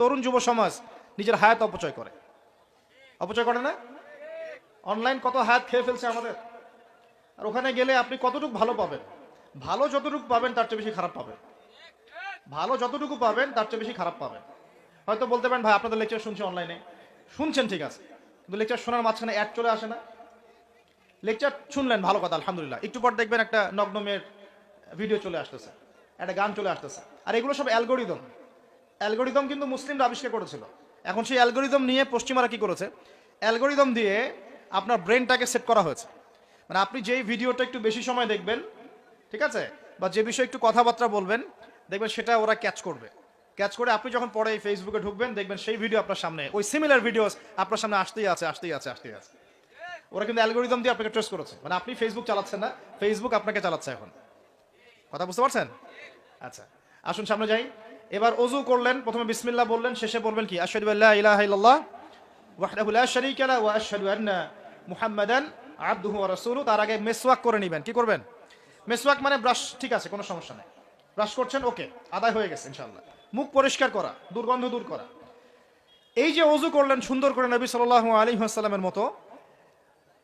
তরুণ যুব সমাজ নিজের হায়াত অপচয় করে না? অনলাইন কত হায়াত খেয়ে ফেলছে আমাদের। আর ওখানে গেলে আপনি কতটুকু ভালো পাবেন? ভালো যতটুকু পাবেন তার চেয়ে বেশি খারাপ পাবেন। ভালো যতটুকু পাবেন তার চেয়ে বেশি খারাপ পাবেন। হয়তো বলতে পারেন ভাই আপনাদের লেকচার শুনছি অনলাইনে, শুনছেন ঠিক আছে, কিন্তু লেকচার শোনার মাঝখানে অ্যাড চলে আসে না? লেকচার শুনলেন ভালো কথা আলহামদুলিল্লাহ, একটু পর দেখবেন একটা নগ্ন মেয়ের ভিডিও চলে আসতেছে, একটা গান চলে আসতেছে। আর এগুলো সব অ্যালগোরিদম কিন্তু মুসলিমরা আবিষ্কার করেছিল। এখন সেই অ্যালগোরিদম নিয়ে পশ্চিমারা কি করেছে, অ্যালগোরিদম দিয়ে আপনার ব্রেনটাকে সেট করা হয়েছে। মানে আপনি যেই ভিডিওটা একটু বেশি সময় দেখবেন, ঠিক আছে, বা যে বিষয়ে একটু কথাবার্তা বলবেন, দেখবেন সেটা ওরা ক্যাচ করে আপনি যখন পরে এই ফেসবুকে ঢুকবেন দেখবেন সেই ভিডিও আপনার সামনে, ওই সিমিলার ভিডিওস আপনার সামনে আসতেই আছে। ওরা কিন্তু অ্যালগোরিদম দিয়ে আপনাকে ট্রেস করেছে। মানে আপনি ফেসবুক চালাচ্ছেন না, ফেসবুক আপনাকে চালাচ্ছে এখন। কথা বুঝতে পারছেন? আচ্ছা, আসুন সামনে যাই। এবার ওযু করলেন, প্রথমে বিসমিল্লাহ বললেন, শেষে বলবেন কি? আশহাদু আল্লা ইলাহা ইল্লাল্লাহ ওয়াহদাহু লা শারীকা লাহু ওয়া আশহাদু আন্না মুহাম্মাদান আবদুহু ওয়া রাসূলুহু। তার আগে মেসওয়াক করে নেবেন। কি করবেন? মেসওয়াক মানে ব্রাশ, ঠিক আছে, কোনো সমস্যা নেই। ব্রাশ করছেন, ওকে, আদায় হয়ে গেছে ইনশাআল্লাহ। মুখ পরিষ্কার করা, দুর্গন্ধ দূর করা। এই যে ওযু করলেন সুন্দর করে নবী সাল্লাল্লাহু আলাইহি ওয়াসাল্লামের মতো,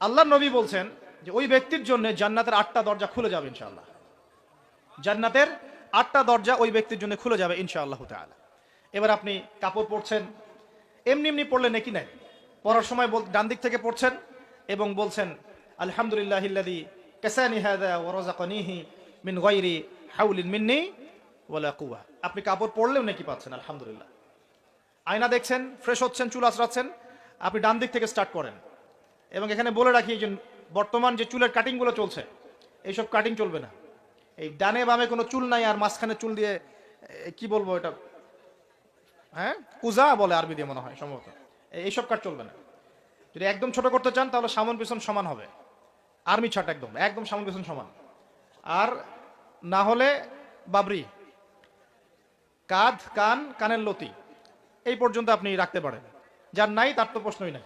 আল্লাহর নবী বলছেন যে ওই ব্যক্তির জন্য জান্নাতের 8টা দরজা খুলে যাবে ইনশাআল্লাহ। জান্নাতের 8টা দরজা ওই ব্যক্তির জন্য খুলে যাবে ইনশাআল্লাহ তাআলা। এবার আপনি কাপড় পরছেন, এমনি পড়লে নেকি নাই। পড়ার সময় ডান দিক থেকে পড়ছেন এবং বলছেন আলহামদুলিল্লাহিল্লাযী কাসানি হাযা ওয়া রাযাকানিহি মিন গায়রি হাওলিন মিন্নি ওয়ালা কুওয়া। আপনি কাপড় পরলেও নেকি পাচ্ছেন আলহামদুলিল্লাহ। আয়না দেখছেন, ফ্রেশ হচ্ছেন, চুল আঁচড়াচ্ছেন, আপনি ডান দিক থেকে স্টার্ট করেন। এবং এখানে বলে রাখি যে বর্তমান যে চুলের কাটিংগুলো চলছে, এইসব কাটিং চলবে না। এই ডানে বামে কোনো চুল নাই আর মাঝখানে চুল দিয়ে কি বলবো এটা, হ্যাঁ, কুজা বলে আরবি দিয়ে মনে হয় সম্ভবত, এইসব কাট চলবে না। যদি একদম ছোট করতে চান তাহলে সামন পিছন সমান হবে, আর্মি ছাট, একদম সামন পিছন সমান। আর না হলে বাবরি, কাঁধ কান কানের লতি এই পর্যন্ত আপনি রাখতে পারেন। যার নাই তার তো প্রশ্নই নাই,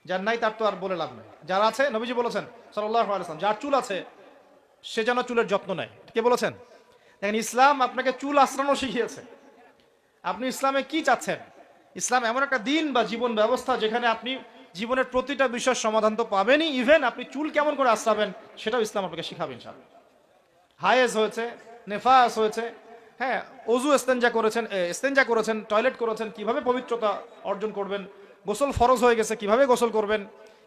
যার নাই তার তো আর বলে লাভ নাই। যার আছে, নবীজি বলেছেন সাল্লাল্লাহু আলাইহি ওয়াসাল্লাম, যার চুল আছে সে যেন চুলের যত্ন নেয়। কে বলেছেন? দেখেন, ইসলাম আপনাকে চুল আঁচড়ানো শিখিয়েছে। আপনি ইসলামে কি চাচ্ছেন? ইসলাম এমন একটা দিন বা জীবন ব্যবস্থা যেখানে আপনি জীবনের প্রতিটা বিষয়ের সমাধান তো পাবেনই, ইভেন আপনি চুল কেমন করে আঁচড়াবেন সেটাও ইসলাম আপনাকে শিখাবেন ইনশাআল্লাহ। হায়েজ হয়েছে, নেফাস হয়েছে, হ্যাঁ, ওযু ইস্তেঞ্জা করেছেন, টয়লেট করেছেন, কিভাবে পবিত্রতা অর্জন করবেন, গোসল ফরজ হয়ে গেছে, কিভাবে গোসল করবেন,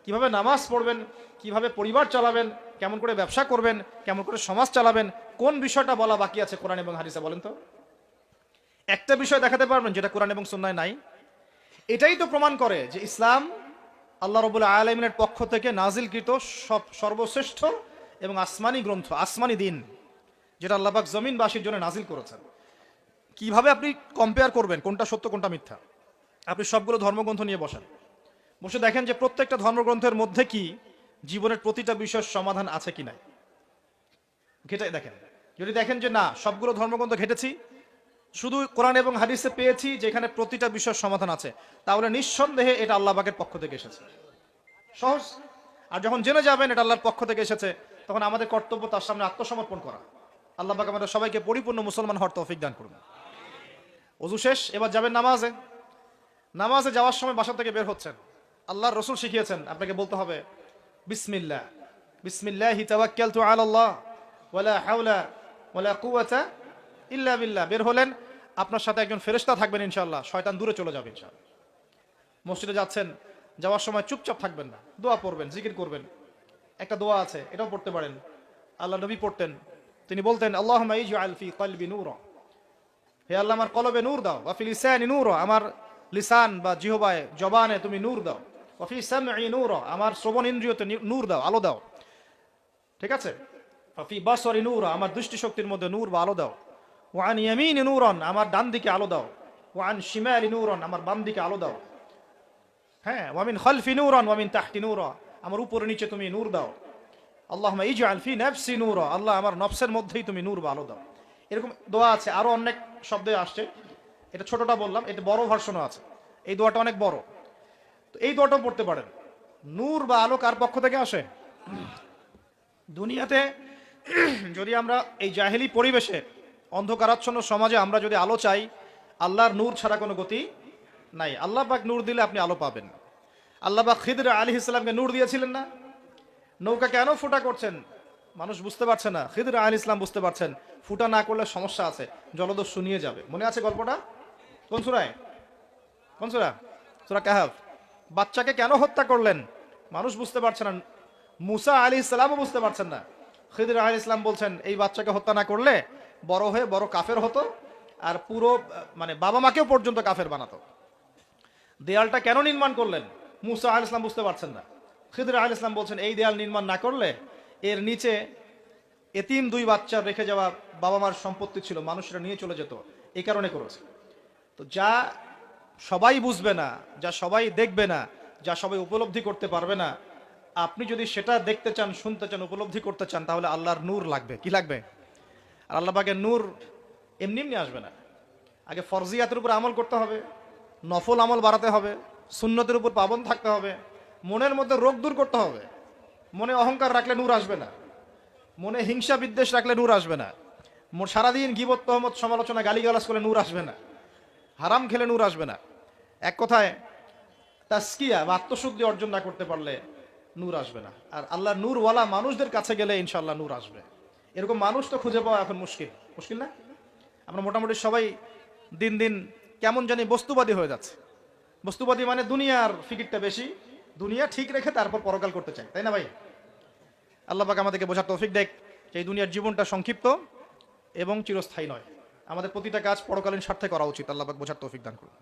কিভাবে নামাজ পড়বেন, কিভাবে পরিবার চালাবেন, কেমন করে ব্যবসা করবেন, কেমন করে সমাজ চালাবেন, কোন বিষয়টা বলা বাকি আছে কোরআন এবং হাদিসে বলেন তো? একটা বিষয় দেখাতে পারবেন যেটা কোরআন এবং সুন্নায় নাই? এটাই তো প্রমাণ করে যে ইসলাম আল্লাহ রাব্বুল আলামিনের পক্ষ থেকে নাজিলকৃত সর্বশ্রেষ্ঠ এবং আসমানি গ্রন্থ, আসমানি দিন, যেটা আল্লাহ পাক জমিনবাসীর জন্য নাজিল করেছেন। কিভাবে আপনি কম্পেয়ার করবেন কোনটা সত্য কোনটা মিথ্যা? আপনি সবগুলো ধর্মগ্রন্থ নিয়ে বসে দেখেন যে প্রত্যেকটা ধর্মগ্রন্থের মধ্যে কি জীবনের প্রতিটা বিষয়ের সমাধান আছে কি নাই, ঘেটে দেখেন। যদি দেখেন যে না, সবগুলো ধর্মগ্রন্থ ঘেটেছি, শুধু কোরআন এবং হাদিসে পেয়েছি যেখানে প্রতিটা বিষয়ের সমাধান আছে, তাহলে নিঃসন্দেহে এটা আল্লাহ পাকের পক্ষ থেকে এসেছে, সহজ। আর যখন জেনে যাবেন এটা আল্লাহর পক্ষ থেকে এসেছে, তখন আমাদের কর্তব্য তার সামনে আত্মসমর্পণ করা। আল্লাহ পাক আমাদের সবাইকে পরিপূর্ণ মুসলমান হওয়ার তৌফিক দান করুন। ওযু শেষ, এবার যাবেন নামাজে যাওয়ার সময় বাসা থেকে বের হচ্ছেন, আল্লাহর রাসূল শিখিয়েছেন আপনাকে বলতে হবে বিসমিল্লাহি তাওয়াক্কালতু আলাল্লাহ ওয়ালা হাওলা ওয়ালা কুওয়াতা ইল্লা বিল্লাহ। বের হলেন, আপনার সাথে একজন ফেরেশতা থাকবেন ইনশাআল্লাহ, শয়তান দূরে চলে যাবে ইনশাআল্লাহ। মসজিদে যাচ্ছেন, যাওয়ার সময় চুপচাপ থাকবেন না, দোয়া পড়বেন, জিকির করবেন। একটা দোয়া আছে, এটাও পড়তে পারেন, আল্লাহ নবী পড়তেন। তিনি বলতেন আল্লাহুম্মা ইজআল ফি কলবি নূরা, হে আল্লাহ আমার কলবে নূর দাও, ওয়া ফি লিসানি নূরা, আমার লিসান বা জিহবায় জবানে তুমি নূর দাও, ওয়া ফি সামঈ নূরা, আমার শ্রবণ ইন্দ্রিয়তে নূর দাও, আলো দাও, ঠিক আছে, ওয়া ফি বাসরি নূরা, আমার দৃষ্টি শক্তির মধ্যে নূর বা আলো দাও, ওয়া আন ইয়ামিনি নূরান, আমার ডান দিকে আলো দাও, ওয়া আন শিমালি নূরান, আমার বাম দিকে আলো দাও, হ্যাঁ, ওয়া মিন খালফি নূরান ওয়া মিন তাহতি নূরা, আমার উপরে নিচে তুমি নূর দাও। আল্লাহুম্মা ইজআল ফি নাফসি নূরা, আল্লাহ আমার নফসের মধ্যেই তুমি নূর বা আলো দাও। এরকম দোয়া আছে, আরো অনেক শব্দে আসছে, এটা ছোটটা বললাম, এটা বড় ভার্সনও আছে, এই দোয়াটা অনেক বড়, তো এই দোয়াটাও পড়তে পারেন। নূর বা আলো কার পক্ষ থেকে আসে? দুনিয়াতে যদি আমরা এই জাহেলি পরিবেশে, অন্ধকারাচ্ছন্ন সমাজে আমরা যদি আলো চাই, আল্লাহর নূর ছাড়া কোনো গতি নাই। আল্লাহ পাক নূর দিলে আপনি আলো পাবেন। আল্লাহ পাক খিদর আলাইহিস সালামকে নূর দিয়েছিলেন না? নৌকা কেন ফুটা করছেন মানুষ বুঝতে পারছে না, খিদর আলাইহিস সালাম বুঝতে পারছেন ফুটা না করলে সমস্যা আছে, জলদস্যু নিয়ে যাবে। মনে আছে গল্পটা? কোন সূরায়? কোন সূরা? সূরা কাহফ। বাচ্চাকে কেন হত্যা করলেন মানুষ বুঝতে পারছে না, মুসা আলাইহিস সালামও বুঝতে পারছেন না। খিদর আলাইহিস সালাম বলছেন এই বাচ্চাকে হত্যা না করলে বড় হয়ে বড় কাফের হতো, আর পুরো মানে বাবা মাকেও পর্যন্ত কাফের বানাতো। দেয়ালটা কেন নির্মাণ করলেন মুসা আলাইহিস সালাম বুঝতে পারছেন না। খিদর আলাইহিস সালাম বলছেন এই দেয়াল নির্মাণ না করলে এর নিচে এতিম 2 বাচ্চা রেখে যাওয়া বাবা মার সম্পত্তি ছিল, মানুষরা নিয়ে চলে যেত, এই কারণে করেছে। তো যা সবাই বুঝবে না, যা সবাই দেখবে না, যা সবাই উপলব্ধি করতে পারবে না, আপনি যদি সেটা দেখতে চান, শুনতে চান, উপলব্ধি করতে চান, তাহলে আল্লাহর নূর লাগবে। কি লাগবে? আর আল্লাহ পাকের নূর এমনি এমনি আসবে না। আগে ফরজিয়াতের উপর আমল করতে হবে, নফল আমল বাড়াতে হবে, সুন্নতের উপর পাবন থাকতে হবে, মনের মধ্যে রোগ দূর করতে হবে। মনে অহংকার রাখলে নূর আসবে না, মনে হিংসা বিদ্বেষ রাখলে নূর আসবে না, সারাদিন গীবত তহমত সমালোচনা গালিগালাজ করলে নূর আসবে না, হারাম খেলে নূর আসবে না। এক কথায় তাসকিয়া বা আত্মশুদ্ধি অর্জন না করতে পারলে নূর আসবে না। আর আল্লাহ নূরওয়ালা মানুষদের কাছে গেলে ইনশাআল্লাহ নূর আসবে। এরকম মানুষ তো খুঁজে পাওয়া এখন মুশকিল, মুশকিল না? আমরা মোটামুটি সবাই দিন দিন কেমন জানি বস্তুবাদী হয়ে যাচ্ছে। বস্তুবাদী মানে দুনিয়ার ফিকিরটা বেশি, দুনিয়া ঠিক রেখে তারপর পরকাল করতে চাই, তাই না ভাই? আল্লাহ পাক আমাদেরকে বোঝার তৌফিক দেখ যে এই দুনিয়ার জীবনটা সংক্ষিপ্ত এবং চিরস্থায়ী নয়। আমাদের প্রতিটা কাজ পরকালীন স্বার্থে করা উচিত। আল্লাহ পাক বোঝার তৌফিক দান করুন।